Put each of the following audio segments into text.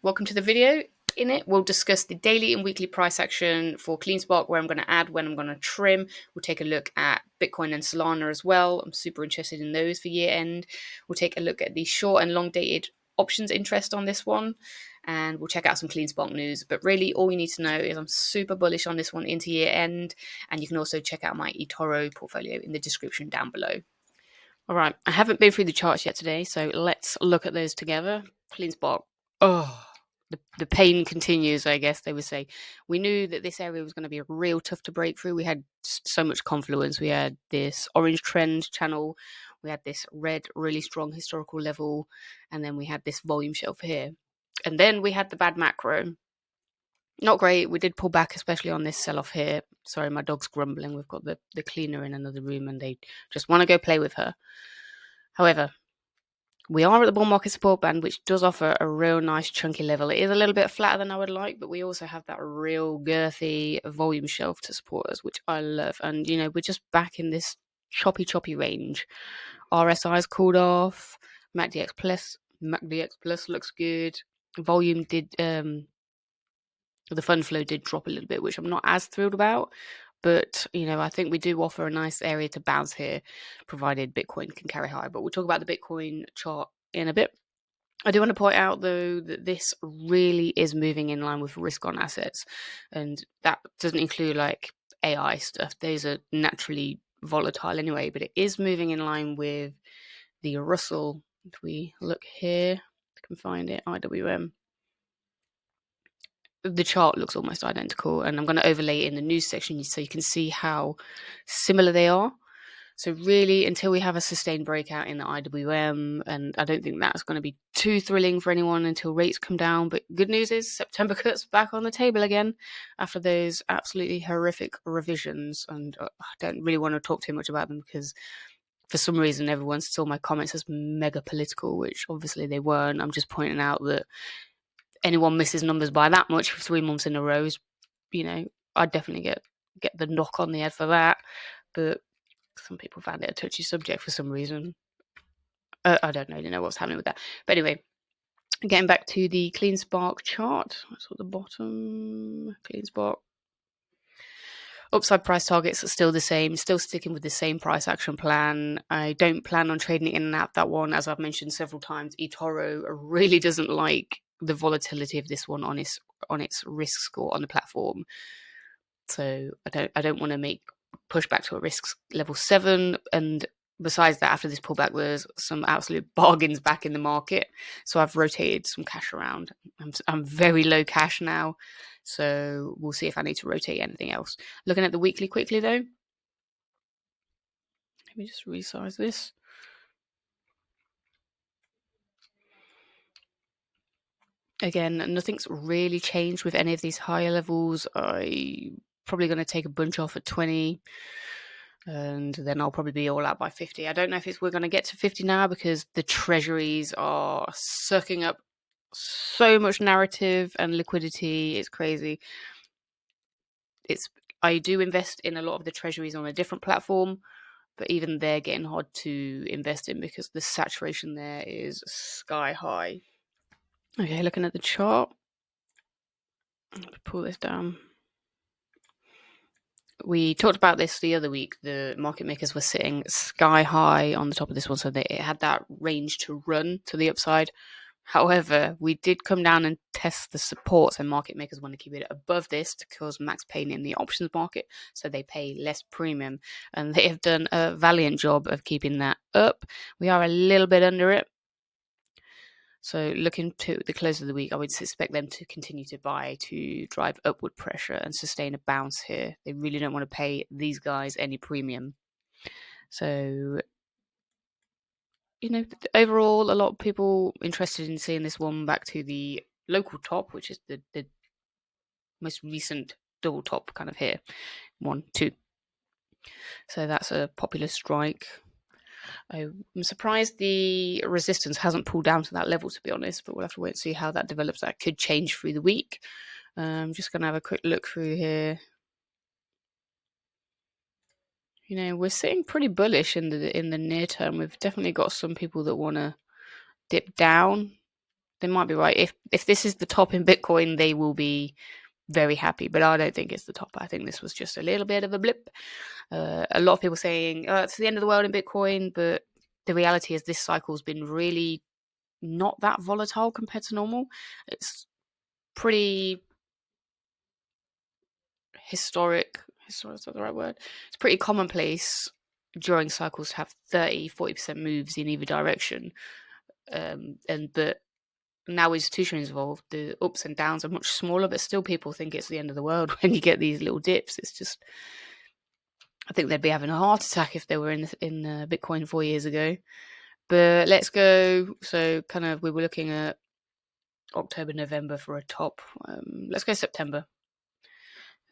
Welcome to the video. In it, we'll discuss the daily and weekly price action for CleanSpark, where I'm going to add, when I'm going to trim. We'll take a look at Bitcoin and Solana as well. I'm super interested in those for year end. We'll take a look at the short and long dated options interest on this one, and we'll check out some CleanSpark news. But really, all you need to know is I'm super bullish on this one into year end, and you can also check out my eToro portfolio in the description down below. All right, I haven't been through the charts yet today, so let's look at those together. CleanSpark. Oh, the pain continues, I guess they would say. We knew that this area was going to be real tough to break through. We had just so much confluence. We had this orange trend channel, we had this red, really strong historical level, and then we had this volume shelf here. And then we had the bad macro. Not great. We did pull back, especially on this sell-off here. Sorry, my dog's grumbling. We've got the cleaner in another room and they just want to go play with her. However, we are at the bull market support band, which does offer a real nice chunky level. It is a little bit flatter than I would like, but we also have that real girthy volume shelf to support us, which I love. And, you know, we're just back in this choppy range. RSI's cooled off. MACDX Plus looks good. Volume did, the fund flow did drop a little bit, which I'm not as thrilled about. But, you know, I think we do offer a nice area to bounce here, provided Bitcoin can carry high. But we'll talk about the Bitcoin chart in a bit. I do want to point out, though, that this really is moving in line with risk on assets. And that doesn't include like AI stuff. Those are naturally volatile anyway, but it is moving in line with the Russell. If we look here, I can find it, IWM. The chart looks almost identical, and I'm going to overlay it in the news section so you can see how similar they are. So really, until we have a sustained breakout in the IWM, and I don't think that's going to be too thrilling for anyone until rates come down. But good news is September cuts back on the table again after those absolutely horrific revisions. And I don't really want to talk too much about them because for some reason everyone saw my comments as mega political, which obviously they weren't. I'm just pointing out that anyone misses numbers by that much for 3 months in a row is, you know, I'd definitely get the knock on the head for that. But some people found it a touchy subject for some reason. I don't really know what's happening with that. But anyway, getting back to the CleanSpark chart. That's at the bottom. CleanSpark. Upside price targets are still the same, still sticking with the same price action plan. I don't plan on trading in and out that one. As I've mentioned several times, eToro really doesn't like the volatility of this one on its risk score on the platform. So I don't want to make pushback to a risk level 7. And besides that, after this pullback, there's some absolute bargains back in the market. So I've rotated some cash around. I'm very low cash now. So we'll see if I need to rotate anything else. Looking at the weekly quickly, though. Let me just resize this. Again, nothing's really changed with any of these higher levels. I'm probably going to take a bunch off at 20. And then I'll probably be all out by 50. I don't know if we're going to get to 50 now because the treasuries are sucking up so much narrative and liquidity. It's crazy. I do invest in a lot of the treasuries on a different platform, but even they're getting hard to invest in because the saturation there is sky high. Okay, looking at the chart. Let's pull this down. We talked about this the other week. The market makers were sitting sky high on the top of this one, so it had that range to run to the upside. However, we did come down and test the supports, and market makers want to keep it above this to cause max pain in the options market, so they pay less premium, and they have done a valiant job of keeping that up. We are a little bit under it. So looking to the close of the week, I would expect them to continue to buy to drive upward pressure and sustain a bounce here. They really don't want to pay these guys any premium. So, you know, overall, a lot of people interested in seeing this one back to the local top, which is the most recent double top kind of here. 1, 2. So that's a popular strike. I'm surprised the resistance hasn't pulled down to that level, to be honest, but we'll have to wait and see how that develops. That could change through the week. I'm just going to have a quick look through here. You know, we're sitting pretty bullish in the near term. We've definitely got some people that want to dip down. They might be right. If this is the top in Bitcoin, they will be very happy. But I don't think it's the top. I think this was just a little bit of a blip. A lot of people saying it's the end of the world in Bitcoin, but the reality is this cycle's been really not that volatile compared to normal. It's pretty historic. Historic is not the right word. It's pretty commonplace during cycles to have 30-40% moves in either direction. But now institutions involved, the ups and downs are much smaller, but still people think it's the end of the world when you get these little dips. It's just, I think they'd be having a heart attack if they were in Bitcoin 4 years ago. But let's go. So kind of we were looking at October, November for a top. Let's go September.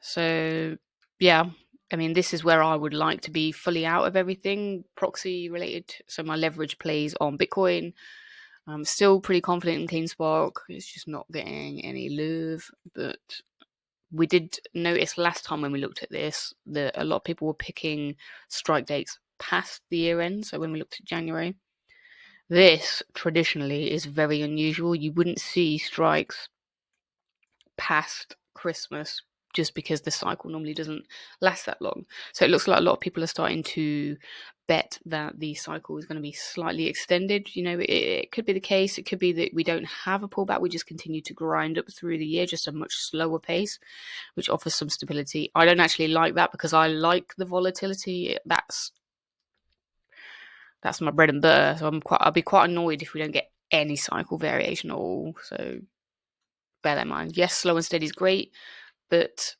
So yeah, I mean, this is where I would like to be fully out of everything proxy related. So my leverage plays on Bitcoin. I'm still pretty confident in CleanSpark. It's just not getting any love. But we did notice last time when we looked at this that a lot of people were picking strike dates past the year end. So when we looked at January, this traditionally is very unusual. You wouldn't see strikes past Christmas just because the cycle normally doesn't last that long. So it looks like a lot of people are starting to bet that the cycle is going to be slightly extended. You know, it could be the case. It could be that we don't have a pullback. We just continue to grind up through the year, just a much slower pace, which offers some stability. I don't actually like that because I like the volatility. That's my bread and butter. So I'll be quite annoyed if we don't get any cycle variation at all. So bear that in mind. Yes, slow and steady is great, but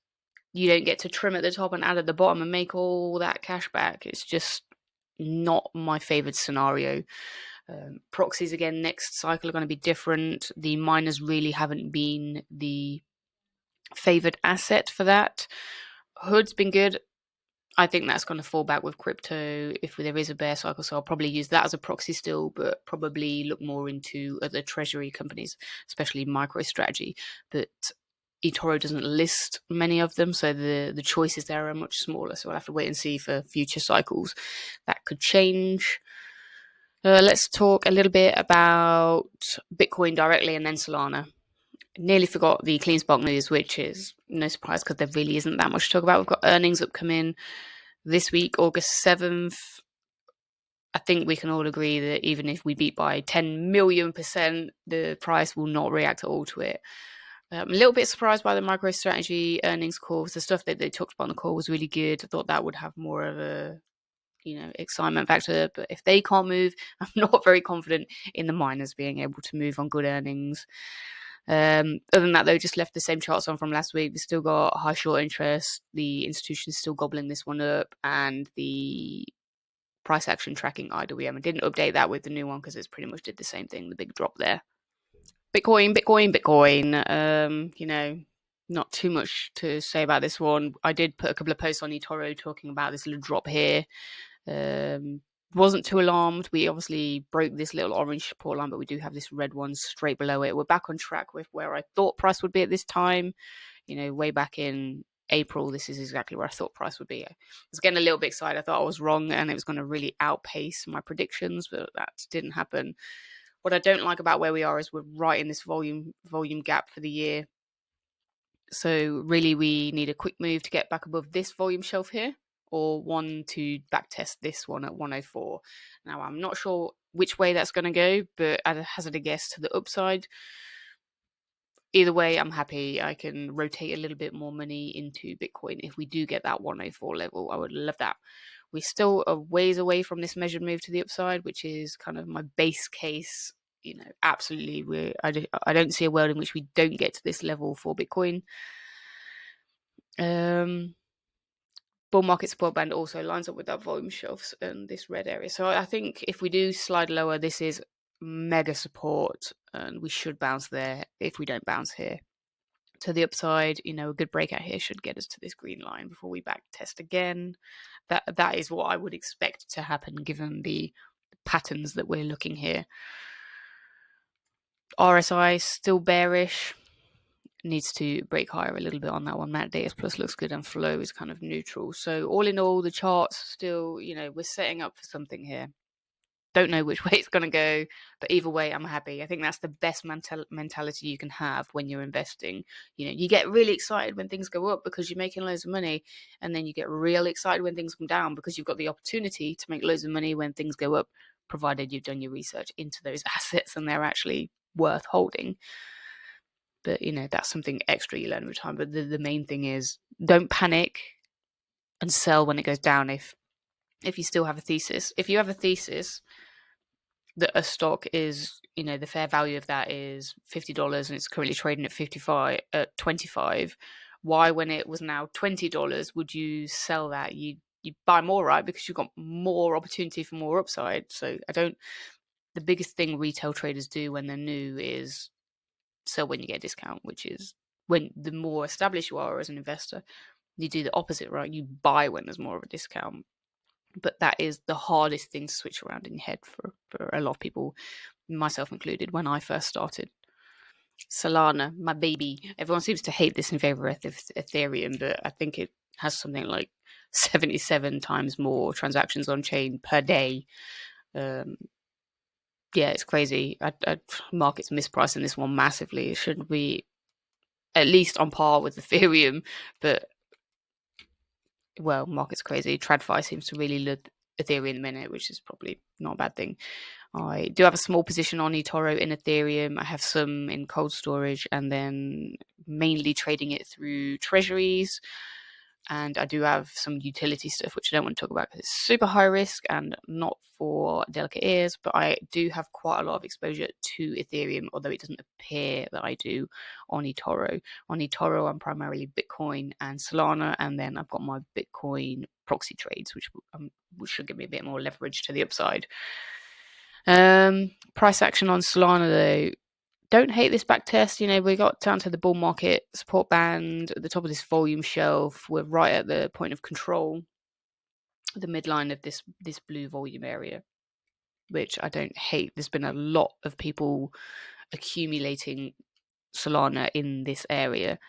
you don't get to trim at the top and add at the bottom and make all that cash back. It's just not my favorite scenario. Proxies again next cycle are going to be different. The miners really haven't been the favored asset for that. Hood's been good. I think that's going to fall back with crypto if there is a bear cycle. So I'll probably use that as a proxy still, but probably look more into other treasury companies, especially MicroStrategy. But eToro doesn't list many of them, so the choices there are much smaller. So I'll have to wait and see for future cycles. That could change. Let's talk a little bit about Bitcoin directly and then Solana. Nearly forgot the CleanSpark news, which is no surprise because there really isn't that much to talk about. We've got earnings upcoming this week, August 7th. I think we can all agree that even if we beat by 10 million%, the price will not react at all to it. I'm a little bit surprised by the MicroStrategy earnings call. The stuff that they talked about on the call was really good. I thought that would have more of a, excitement factor. But if they can't move, I'm not very confident in the miners being able to move on good earnings. Other than that, though, just left the same charts on from last week. We've still got high short interest. The institution's still gobbling this one up, and the price action tracking IWM. I didn't update that with the new one because it's pretty much did the same thing. The big drop there. Bitcoin. Not too much to say about this one. I did put a couple of posts on eToro talking about this little drop here. Wasn't too alarmed. We obviously broke this little orange support line, but we do have this red one straight below it. We're back on track with where I thought price would be at this time. Way back in April, this is exactly where I thought price would be. I was getting a little bit excited. I thought I was wrong and it was going to really outpace my predictions, but that didn't happen. What I don't like about where we are is we're right in this volume gap for the year. So really we need a quick move to get back above this volume shelf here, or one to backtest this one at 104. Now I'm not sure which way that's going to go, but I'd hazard a guess to the upside. Either way, I'm happy. I can rotate a little bit more money into Bitcoin if we do get that 104 level. I would love that. We're still a ways away from this measured move to the upside, which is kind of my base case. Absolutely, I don't see a world in which we don't get to this level for Bitcoin. Bull market support band also lines up with that volume shelves and this red area. So I think if we do slide lower, this is mega support and we should bounce there if we don't bounce here. To the upside, a good breakout here should get us to this green line before we back test again. That is what I would expect to happen given the patterns that we're looking here. RSI still bearish. Needs to break higher a little bit on that one. That Datas Plus looks good and flow is kind of neutral. So all in all, the charts still, we're setting up for something here. Don't know which way it's going to go, but either way, I'm happy. I think that's the best mentality you can have when you're investing. You get really excited when things go up because you're making loads of money, and then you get really excited when things come down because you've got the opportunity to make loads of money when things go up, provided you've done your research into those assets and they're actually worth holding. But that's something extra you learn over time. But the main thing is, don't panic and sell when it goes down. If you still have a thesis, if you have a thesis that a stock is, the fair value of that is $50 and it's currently trading at 25, why, when it was now $20, would you sell that? You buy more, right? Because you've got more opportunity for more upside. So the biggest thing retail traders do when they're new is sell when you get a discount, which is when the more established you are as an investor, you do the opposite, right? You buy when there's more of a discount. But that is the hardest thing to switch around in your head for a lot of people, myself included, when I first started. Solana, my baby. Everyone seems to hate this in favor of Ethereum, but I think it has something like 77 times more transactions on chain per day. Yeah, it's crazy. Market's mispricing this one massively. It should be at least on par with Ethereum, but well, market's crazy. TradFi seems to really love Ethereum in a minute, which is probably not a bad thing. I do have a small position on eToro in Ethereum. I have some in cold storage, and then mainly trading it through treasuries. And I do have some utility stuff, which I don't want to talk about because it's super high risk and not for delicate ears. But I do have quite a lot of exposure to Ethereum, although it doesn't appear that I do on eToro. On eToro, I'm primarily Bitcoin and Solana, and then I've got my Bitcoin proxy trades, which should give me a bit more leverage to the upside. Price action on Solana, though. Don't hate this back test. We got down to the bull market support band at the top of this volume shelf. We're right at the point of control, the midline of this blue volume area, which I don't hate. There's been a lot of people accumulating Solana in this area.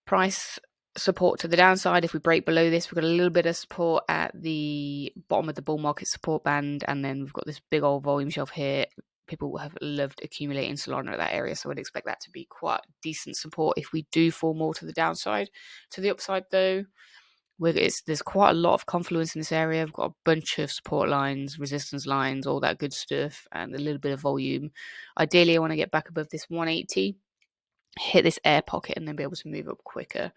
Price support to the downside. If we break below this, we've got a little bit of support at the bottom of the bull market support band, and then we've got this big old volume shelf here. People have loved accumulating Solana at that area, so I'd expect that to be quite decent support if we do fall more to the downside. To the upside, though, there's quite a lot of confluence in this area. We've got a bunch of support lines, resistance lines, all that good stuff, and a little bit of volume. Ideally, I want to get back above this 180, hit this air pocket, and then be able to move up quicker.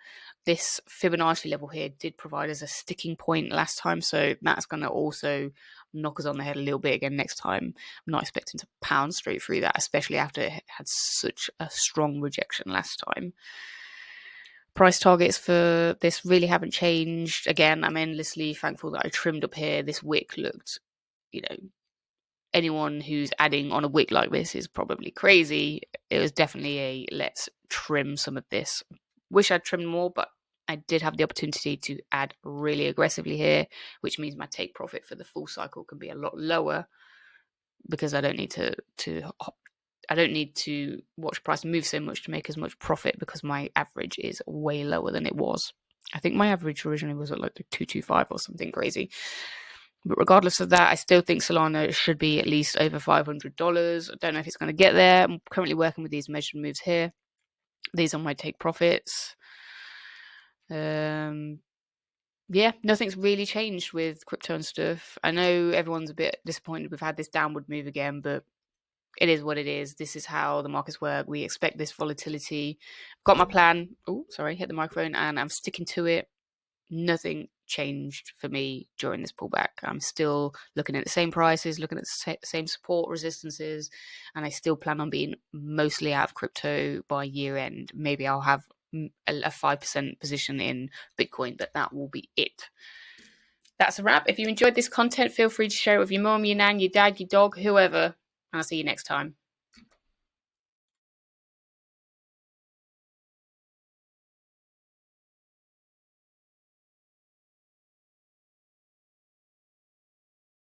This Fibonacci level here did provide us a sticking point last time, so that's going to also knock us on the head a little bit again next time. I'm not expecting to pound straight through that, especially after it had such a strong rejection last time. Price targets for this really haven't changed. Again, I'm endlessly thankful that I trimmed up here. This wick looked, anyone who's adding on a wick like this is probably crazy. It was definitely a let's trim some of this. Wish I'd trimmed more, but I did have the opportunity to add really aggressively here, which means my take profit for the full cycle can be a lot lower because I don't need to watch price move so much to make as much profit because my average is way lower than it was. I think my average originally was at like 225 or something crazy. But regardless of that, I still think Solana should be at least over $500. I don't know if it's going to get there. I'm currently working with these measured moves here. These are my take profits. Yeah, nothing's really changed with crypto and stuff. I know everyone's a bit disappointed we've had this downward move again, but it is what it is. This is how the markets work. We expect this volatility. Got my plan. Oh, sorry, hit the microphone, and I'm sticking to it. Nothing changed for me during this pullback. I'm still looking at the same prices, looking at the same support resistances, and I still plan on being mostly out of crypto by year end. Maybe I'll have a 5% position in Bitcoin, but that will be it. That's a wrap. If you enjoyed this content, feel free to share it with your mom, your nan, your dad, your dog, whoever. And I'll see you next time.